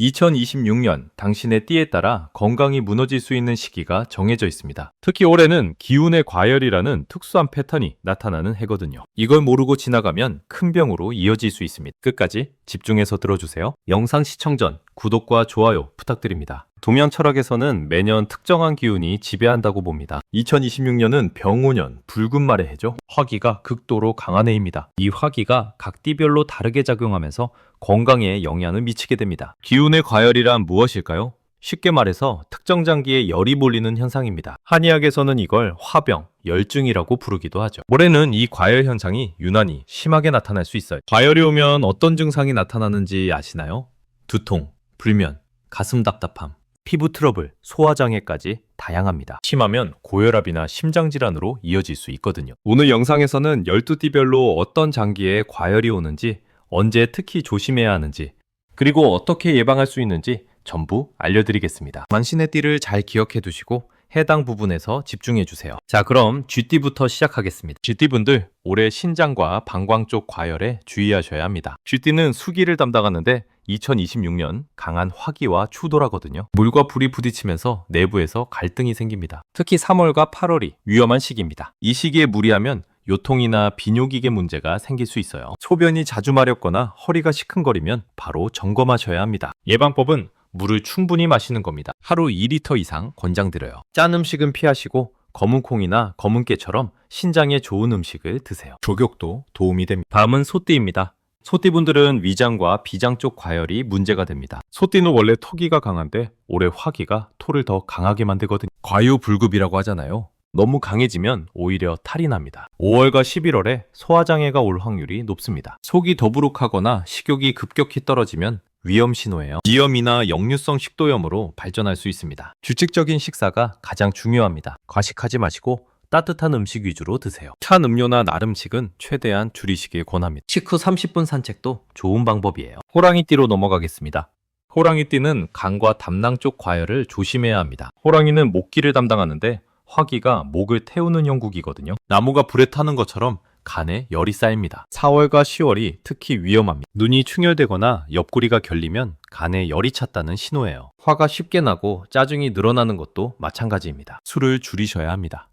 2026년 당신의 띠에 따라 건강이 무너질 수 있는 시기가 정해져 있습니다. 특히 올해는 기운의 과열이라는 특수한 패턴이 나타나는 해거든요. 이걸 모르고 지나가면 큰 병으로 이어질 수 있습니다. 끝까지 집중해서 들어주세요. 영상 시청 전 구독과 좋아요 부탁드립니다. 도면 철학에서는 매년 특정한 기운이 지배한다고 봅니다. 2026년은 병오년, 붉은 말의 해죠. 화기가 극도로 강한 해입니다. 이 화기가 각 띠별로 다르게 작용하면서 건강에 영향을 미치게 됩니다. 기운의 과열이란 무엇일까요? 쉽게 말해서 특정 장기에 열이 몰리는 현상입니다. 한의학에서는 이걸 화병, 열증이라고 부르기도 하죠. 올해는 이 과열 현상이 유난히 심하게 나타날 수 있어요. 과열이 오면 어떤 증상이 나타나는지 아시나요? 두통, 불면, 가슴 답답함, 피부 트러블, 소화장애까지 다양합니다. 심하면 고혈압이나 심장질환으로 이어질 수 있거든요. 오늘 영상에서는 12띠별로 어떤 장기에 과열이 오는지, 언제 특히 조심해야 하는지, 그리고 어떻게 예방할 수 있는지 전부 알려드리겠습니다. 당신의 띠를 잘 기억해 두시고 해당 부분에서 집중해 주세요. 자, 그럼 쥐띠부터 시작하겠습니다. 쥐띠분들, 올해 신장과 방광 쪽 과열에 주의하셔야 합니다. 쥐띠는 수기를 담당하는데 2026년 강한 화기와 추돌하거든요. 물과 불이 부딪히면서 내부에서 갈등이 생깁니다. 특히 3월과 8월이 위험한 시기입니다. 이 시기에 무리하면 요통이나 비뇨기계 문제가 생길 수 있어요. 소변이 자주 마렵거나 허리가 시큰거리면 바로 점검하셔야 합니다. 예방법은 물을 충분히 마시는 겁니다. 하루 2리터 이상 권장드려요. 짠 음식은 피하시고 검은 콩이나 검은 깨처럼 신장에 좋은 음식을 드세요. 족욕도 도움이 됩니다. 다음은 소띠입니다. 소띠분들은 위장과 비장 쪽 과열이 문제가 됩니다. 소띠는 원래 토기가 강한데 올해 화기가 토를 더 강하게 만들거든요. 과유불급이라고 하잖아요. 너무 강해지면 오히려 탈이 납니다. 5월과 11월에 소화장애가 올 확률이 높습니다. 속이 더부룩하거나 식욕이 급격히 떨어지면 위험 신호예요. 지염이나 역류성 식도염으로 발전할 수 있습니다. 규칙적인 식사가 가장 중요합니다. 과식하지 마시고 따뜻한 음식 위주로 드세요. 찬 음료나 날 음식은 최대한 줄이시길 권합니다. 식후 30분 산책도 좋은 방법이에요. 호랑이띠로 넘어가겠습니다. 호랑이띠는 간과 담낭 쪽 과열을 조심해야 합니다. 호랑이는 목기를 담당하는데 화기가 목을 태우는 형국이거든요. 나무가 불에 타는 것처럼 간에 열이 쌓입니다. 4월과 10월이 특히 위험합니다. 눈이 충혈되거나 옆구리가 결리면 간에 열이 찼다는 신호예요. 화가 쉽게 나고 짜증이 늘어나는 것도 마찬가지입니다. 술을 줄이셔야 합니다.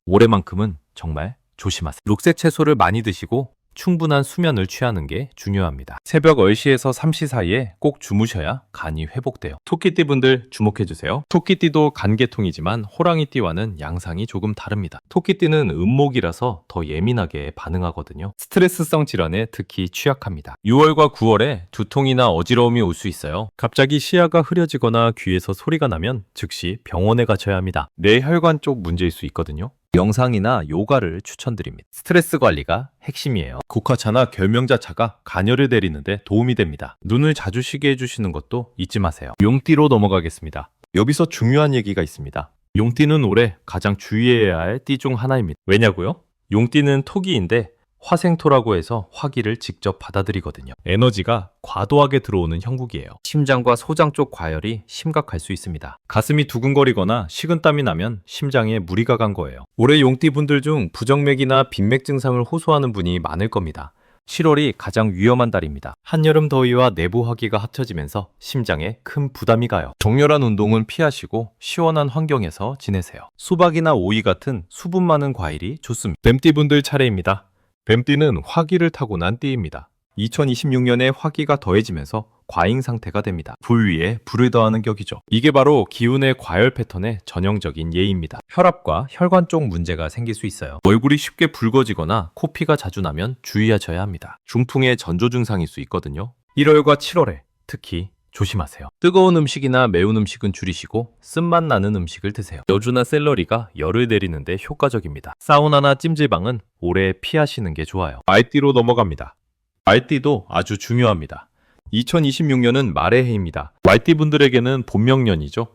올해만큼은 정말 조심하세요. 녹색 채소를 많이 드시고 충분한 수면을 취하는 게 중요합니다. 새벽 10시에서 3시 사이에 꼭 주무셔야 간이 회복돼요. 토끼띠분들 주목해주세요. 토끼띠도 간계통이지만 호랑이띠와는 양상이 조금 다릅니다. 토끼띠는 음목이라서 더 예민하게 반응하거든요. 스트레스성 질환에 특히 취약합니다. 6월과 9월에 두통이나 어지러움이 올 수 있어요. 갑자기 시야가 흐려지거나 귀에서 소리가 나면 즉시 병원에 가셔야 합니다. 뇌혈관 쪽 문제일 수 있거든요. 명상이나 요가를 추천드립니다. 스트레스 관리가 핵심이에요. 국화차나 결명자차가 간열을 내리는데 도움이 됩니다. 눈을 자주 쉬게 해주시는 것도 잊지 마세요. 용띠로 넘어가겠습니다. 여기서 중요한 얘기가 있습니다. 용띠는 올해 가장 주의해야 할 띠 중 하나입니다. 왜냐고요? 용띠는 토기인데 화생토라고 해서 화기를 직접 받아들이거든요. 에너지가 과도하게 들어오는 형국이에요. 심장과 소장 쪽 과열이 심각할 수 있습니다. 가슴이 두근거리거나 식은땀이 나면 심장에 무리가 간 거예요. 올해 용띠 분들 중 부정맥이나 빈맥 증상을 호소하는 분이 많을 겁니다. 7월이 가장 위험한 달입니다. 한여름 더위와 내부 화기가 합쳐지면서 심장에 큰 부담이 가요. 격렬한 운동은 피하시고 시원한 환경에서 지내세요. 수박이나 오이 같은 수분 많은 과일이 좋습니다. 뱀띠 분들 차례입니다. 뱀띠는 화기를 타고난 띠입니다. 2026년에 화기가 더해지면서 과잉 상태가 됩니다. 불 위에 불을 더하는 격이죠. 이게 바로 기운의 과열 패턴의 전형적인 예입니다. 혈압과 혈관 쪽 문제가 생길 수 있어요. 얼굴이 쉽게 붉어지거나 코피가 자주 나면 주의하셔야 합니다. 중풍의 전조 증상일 수 있거든요. 1월과 7월에 특히 조심하세요. 뜨거운 음식이나 매운 음식은 줄이시고 쓴맛 나는 음식을 드세요. 여주나 샐러리가 열을 내리는데 효과적입니다. 사우나나 찜질방은 올해 피하시는 게 좋아요. 말띠로 넘어갑니다. 말띠도 아주 중요합니다. 2026년은 말의 해입니다. 말띠 분들에게는 본명년이죠.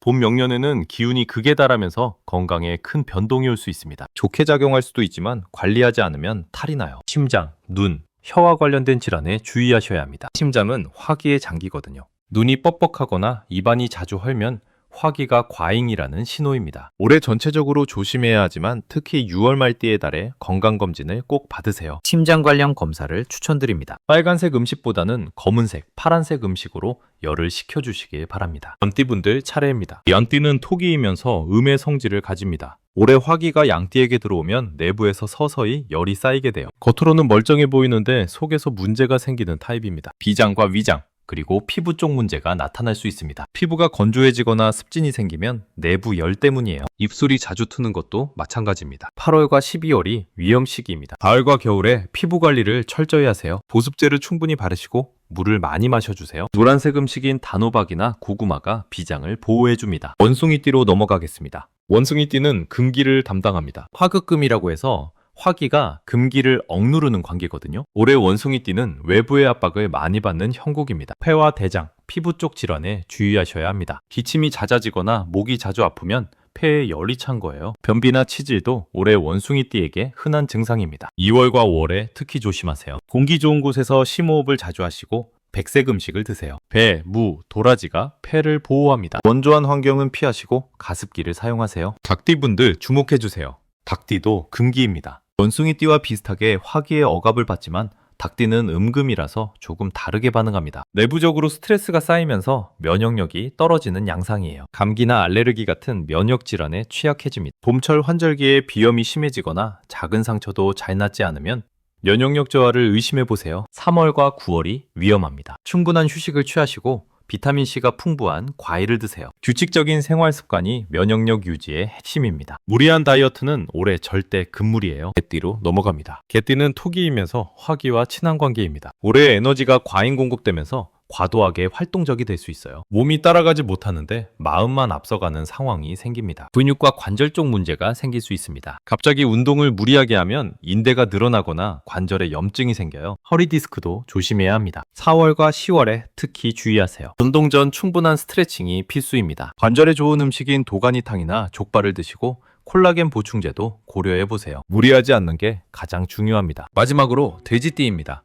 봄명년에는 기운이 극에 달하면서 건강에 큰 변동이 올 수 있습니다. 좋게 작용할 수도 있지만 관리하지 않으면 탈이 나요. 심장, 눈, 혀와 관련된 질환에 주의하셔야 합니다. 심장은 화기의 장기거든요. 눈이 뻑뻑하거나 입안이 자주 헐면 화기가 과잉이라는 신호입니다. 올해 전체적으로 조심해야 하지만 특히 6월 말띠에 달해 건강검진을 꼭 받으세요. 침장 관련 검사를 추천드립니다. 빨간색 음식보다는 검은색, 파란색 음식으로 열을 식혀주시길 바랍니다. 연띠분들 차례입니다. 연띠는 토기이면서 음의 성질을 가집니다. 올해 화기가 양띠에게 들어오면 내부에서 서서히 열이 쌓이게 돼요. 겉으로는 멀쩡해 보이는데 속에서 문제가 생기는 타입입니다. 비장과 위장, 그리고 피부 쪽 문제가 나타날 수 있습니다. 피부가 건조해지거나 습진이 생기면 내부 열 때문이에요. 입술이 자주 트는 것도 마찬가지입니다. 8월과 12월이 위험 시기입니다. 가을과 겨울에 피부 관리를 철저히 하세요. 보습제를 충분히 바르시고 물을 많이 마셔주세요. 노란색 음식인 단호박이나 고구마가 비장을 보호해줍니다. 원숭이띠로 넘어가겠습니다. 원숭이띠는 금기를 담당합니다. 화극금이라고 해서 화기가 금기를 억누르는 관계거든요. 올해 원숭이띠는 외부의 압박을 많이 받는 형국입니다. 폐와 대장, 피부 쪽 질환에 주의하셔야 합니다. 기침이 잦아지거나 목이 자주 아프면 폐에 열이 찬 거예요. 변비나 치질도 올해 원숭이띠에게 흔한 증상입니다. 2월과 5월에 특히 조심하세요. 공기 좋은 곳에서 심호흡을 자주 하시고 백색 음식을 드세요. 배, 무, 도라지가 폐를 보호합니다. 건조한 환경은 피하시고 가습기를 사용하세요. 닭띠분들 주목해주세요. 닭띠도 금기입니다. 원숭이띠와 비슷하게 화기의 억압을 받지만 닭띠는 음금이라서 조금 다르게 반응합니다. 내부적으로 스트레스가 쌓이면서 면역력이 떨어지는 양상이에요. 감기나 알레르기 같은 면역 질환에 취약해집니다. 봄철 환절기에 비염이 심해지거나 작은 상처도 잘 낫지 않으면 면역력 저하를 의심해 보세요. 3월과 9월이 위험합니다. 충분한 휴식을 취하시고 비타민C가 풍부한 과일을 드세요. 규칙적인 생활 습관이 면역력 유지의 핵심입니다. 무리한 다이어트는 올해 절대 금물이에요. 개띠로 넘어갑니다. 개띠는 토기이면서 화기와 친한 관계입니다. 올해 에너지가 과잉 공급되면서 과도하게 활동적이 될 수 있어요. 몸이 따라가지 못하는데 마음만 앞서가는 상황이 생깁니다. 근육과 관절 쪽 문제가 생길 수 있습니다. 갑자기 운동을 무리하게 하면 인대가 늘어나거나 관절에 염증이 생겨요. 허리 디스크도 조심해야 합니다. 4월과 10월에 특히 주의하세요. 운동 전 충분한 스트레칭이 필수입니다. 관절에 좋은 음식인 도가니탕이나 족발을 드시고 콜라겐 보충제도 고려해보세요. 무리하지 않는 게 가장 중요합니다. 마지막으로 돼지띠입니다.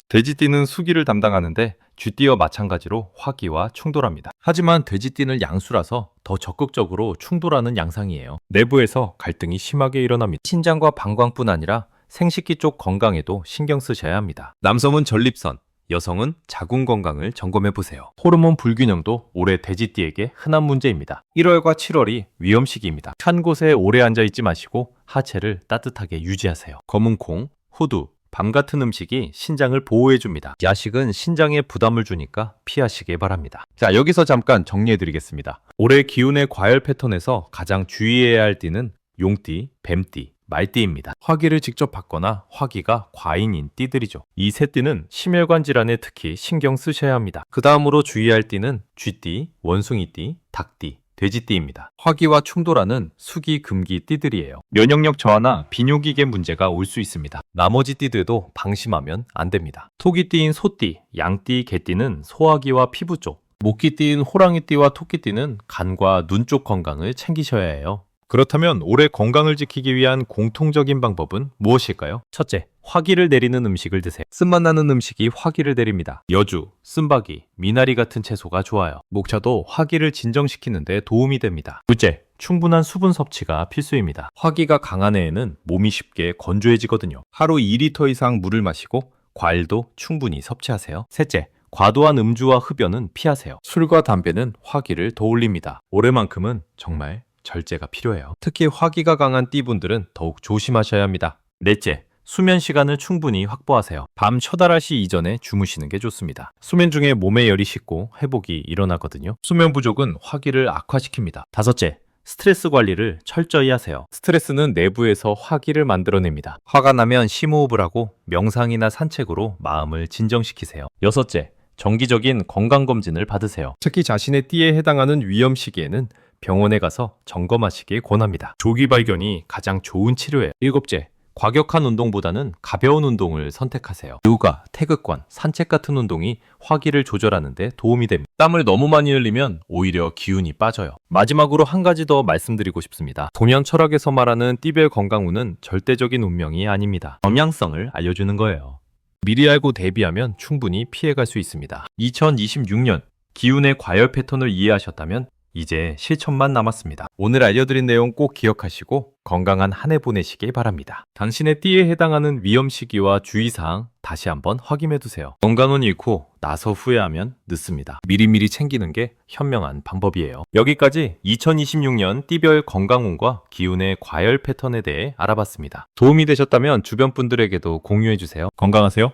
돼지띠는 수기를 담당하는데 쥐띠와 마찬가지로 화기와 충돌합니다. 하지만 돼지띠는 양수라서 더 적극적으로 충돌하는 양상이에요. 내부에서 갈등이 심하게 일어납니다. 신장과 방광뿐 아니라 생식기 쪽 건강에도 신경 쓰셔야 합니다. 남성은 전립선, 여성은 자궁 건강을 점검해보세요. 호르몬 불균형도 올해 돼지띠에게 흔한 문제입니다. 1월과 7월이 위험 시기입니다. 찬 곳에 오래 앉아있지 마시고 하체를 따뜻하게 유지하세요. 검은 콩, 호두, 밤 같은 음식이 신장을 보호해줍니다. 야식은 신장에 부담을 주니까 피하시길 바랍니다. 자, 여기서 잠깐 정리해드리겠습니다. 올해 기운의 과열 패턴에서 가장 주의해야 할 띠는 용띠, 뱀띠, 말띠입니다. 화기를 직접 받거나 화기가 과잉인 띠들이죠. 이 세 띠는 심혈관 질환에 특히 신경 쓰셔야 합니다. 그 다음으로 주의할 띠는 쥐띠, 원숭이띠, 닭띠, 돼지띠입니다. 화기와 충돌하는 수기, 금기 띠들이에요. 면역력 저하나 비뇨기계 문제가 올 수 있습니다. 나머지 띠들도 방심하면 안 됩니다. 토기띠인 소띠, 양띠, 개띠는 소화기와 피부 쪽, 목기띠인 호랑이띠와 토끼띠는 간과 눈 쪽 건강을 챙기셔야 해요. 그렇다면 올해 건강을 지키기 위한 공통적인 방법은 무엇일까요? 첫째, 화기를 내리는 음식을 드세요. 쓴맛 나는 음식이 화기를 내립니다. 여주, 쓴바기, 미나리 같은 채소가 좋아요. 목차도 화기를 진정시키는 데 도움이 됩니다. 둘째, 충분한 수분 섭취가 필수입니다. 화기가 강한 애에는 몸이 쉽게 건조해지거든요. 하루 2리터 이상 물을 마시고 과일도 충분히 섭취하세요. 셋째, 과도한 음주와 흡연은 피하세요. 술과 담배는 화기를 더 올립니다. 올해만큼은 정말 절제가 필요해요. 특히 화기가 강한 띠분들은 더욱 조심하셔야 합니다. 넷째, 수면 시간을 충분히 확보하세요. 밤 처달할 시 이전에 주무시는 게 좋습니다. 수면 중에 몸의 열이 식고 회복이 일어나거든요. 수면 부족은 화기를 악화시킵니다. 다섯째, 스트레스 관리를 철저히 하세요. 스트레스는 내부에서 화기를 만들어냅니다. 화가 나면 심호흡을 하고 명상이나 산책으로 마음을 진정시키세요. 여섯째, 정기적인 건강검진을 받으세요. 특히 자신의 띠에 해당하는 위험 시기에는 병원에 가서 점검하시길 권합니다. 조기 발견이 가장 좋은 치료예요. 일곱째, 과격한 운동보다는 가벼운 운동을 선택하세요. 요가, 태극권, 산책 같은 운동이 화기를 조절하는 데 도움이 됩니다. 땀을 너무 많이 흘리면 오히려 기운이 빠져요. 마지막으로 한 가지 더 말씀드리고 싶습니다. 동양 철학에서 말하는 띠별 건강운은 절대적인 운명이 아닙니다. 영향성을 알려주는 거예요. 미리 알고 대비하면 충분히 피해갈 수 있습니다. 2026년 기운의 과열 패턴을 이해하셨다면 이제 실천만 남았습니다. 오늘 알려드린 내용 꼭 기억하시고 건강한 한 해 보내시길 바랍니다. 당신의 띠에 해당하는 위험 시기와 주의사항 다시 한번 확인해 두세요. 건강은 잃고 나서 후회하면 늦습니다. 미리미리 챙기는 게 현명한 방법이에요. 여기까지 2026년 띠별 건강운과 기운의 과열 패턴에 대해 알아봤습니다. 도움이 되셨다면 주변 분들에게도 공유해 주세요. 건강하세요.